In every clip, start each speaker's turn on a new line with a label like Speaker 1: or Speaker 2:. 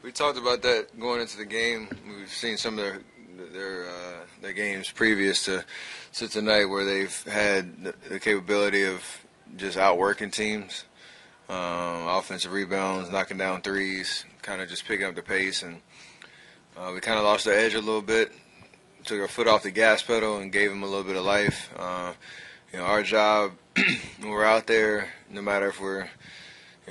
Speaker 1: We talked about that going into the game. We've seen some of their games previous to tonight where they've had the capability of just outworking teams, offensive rebounds, knocking down threes, kind of just picking up the pace. And we kind of lost our edge a little bit, took our foot off the gas pedal and gave them a little bit of life. Our job when we're out there, no matter if we're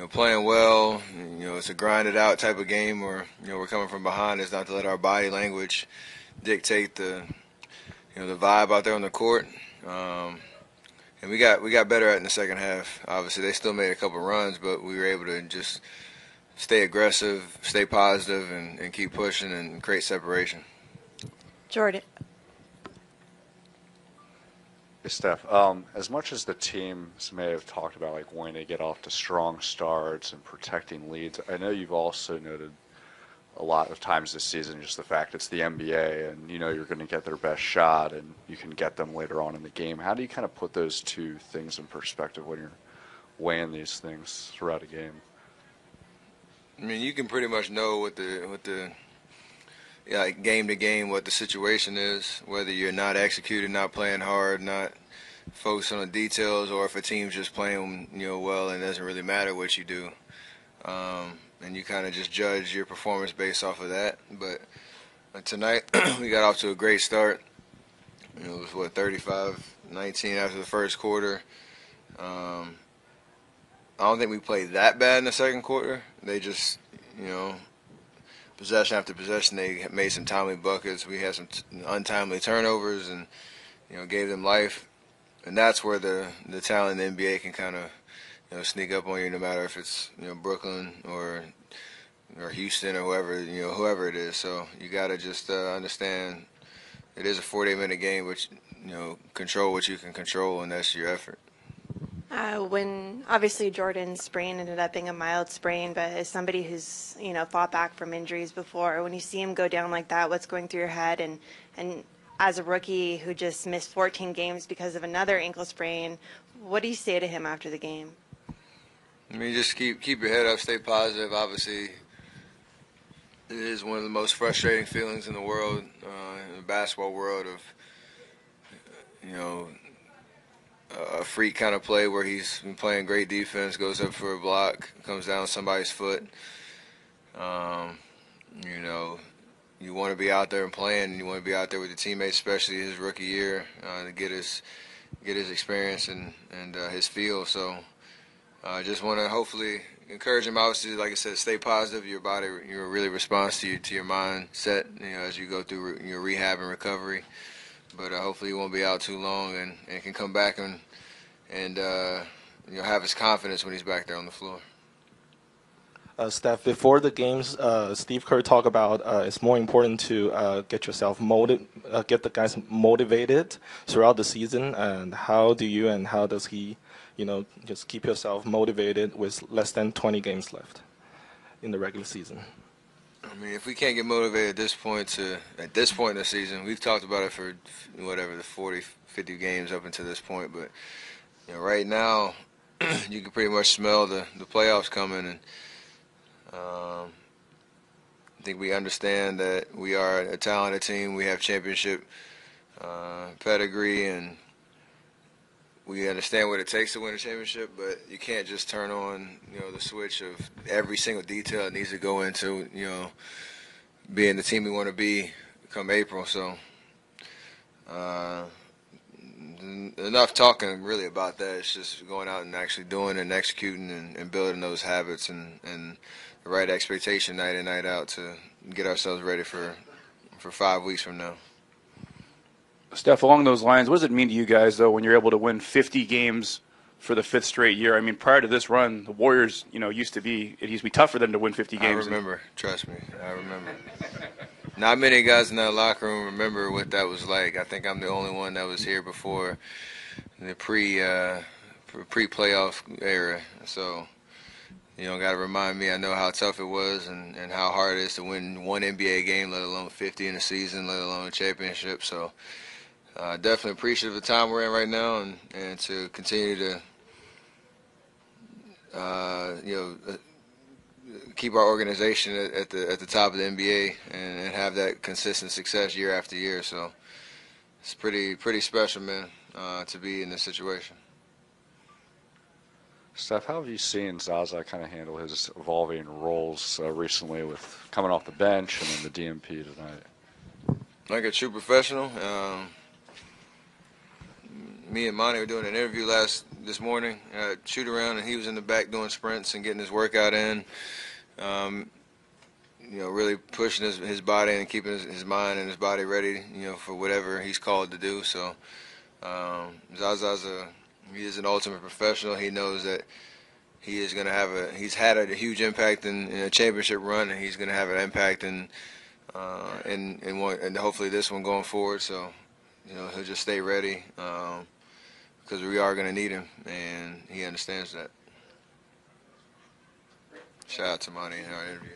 Speaker 1: playing well, it's a grinded out type of game, or we're coming from behind, is not to let our body language dictate the vibe out there on the court. And we got better at it in the second half. Obviously, they still made a couple runs, but we were able to just stay aggressive, stay positive, and keep pushing and create separation.
Speaker 2: Jordan.
Speaker 3: Hey, Steph. As much as the teams may have talked about like wanting to get off to strong starts and protecting leads, I know you've also noted a lot of times this season just the fact it's the NBA and you're going to get their best shot and you can get them later on in the game. How do you kind of put those two things in perspective when you're weighing these things throughout a game?
Speaker 1: I mean, you can pretty much know what the game to game what the situation is, whether you're not executing, not playing hard, not focused on the details, or if a team's just playing well and it doesn't really matter what you do. And you kind of just judge your performance based off of that. But tonight, we got off to a great start. It was, 35-19 after the first quarter. I don't think we played that bad in the second quarter. They just, possession after possession, they made some timely buckets. We had some untimely turnovers and, gave them life. And that's where the talent in the NBA can kind of, sneak up on you, no matter if it's Brooklyn or Houston or whoever it is. So you got to just understand it is a 48-minute game, which control what you can control, and that's your effort.
Speaker 2: When obviously Jordan's sprain ended up being a mild sprain, but as somebody who's fought back from injuries before, when you see him go down like that, what's going through your head? And as a rookie who just missed 14 games because of another ankle sprain, what do you say to him after the game?
Speaker 1: I mean, just keep your head up, stay positive. Obviously, it is one of the most frustrating feelings in the world, in the basketball world, of a freak kind of play where he's been playing great defense, goes up for a block, comes down somebody's foot. You want to be out there and playing, and you want to be out there with your teammates, especially his rookie year, to get his experience and his feel. So I just want to hopefully encourage him. Obviously, like I said, stay positive. Your body really responds to your mindset as you go through your rehab and recovery. But hopefully he won't be out too long and can come back and have his confidence when he's back there on the floor.
Speaker 4: Steph, before the games, Steve Kerr talked about it's more important to get the guys motivated throughout the season. And how does he, just keep yourself motivated with less than 20 games left in the regular season?
Speaker 1: I mean, if we can't get motivated at this point in the season, we've talked about it for the 40, 50 games up until this point. But right now, you can pretty much smell the playoffs coming, and I think we understand that we are a talented team. We have championship pedigree, and we understand what it takes to win a championship. But you can't just turn on the switch of every single detail that needs to go into being the team we want to be come April. So enough talking really about that. It's just going out and actually doing and executing and building those habits and the right expectation night in, night out to get ourselves ready for 5 weeks from now.
Speaker 5: Steph, along those lines, what does it mean to you guys, though, when you're able to win 50 games for the fifth straight year? I mean, prior to this run, the Warriors, it used to be tough for them to win 50 games.
Speaker 1: I remember. Trust me, I remember. Not many guys in that locker room remember what that was like. I think I'm the only one that was here before the pre-playoff era. So, got to remind me. I know how tough it was and how hard it is to win one NBA game, let alone 50 in a season, let alone a championship. So, definitely appreciative of the time we're in right now, and to continue to keep our organization at the top of the NBA and have that consistent success year after year. So it's pretty special, man, to be in this situation.
Speaker 3: Steph, how have you seen Zaza kind of handle his evolving roles recently with coming off the bench and then the DMP tonight?
Speaker 1: Like a true professional. Me and Monty were doing an interview this morning, shoot around, and he was in the back doing sprints and getting his workout in. Really pushing his body and keeping his mind and his body ready, for whatever he's called to do. So Zaza's he is an ultimate professional. He knows that he is going to he's had a huge impact in a championship run, and he's going to have an impact in hopefully this one going forward. So, he'll just stay ready because we are going to need him, and he understands that. Shout out to Monty in our interview.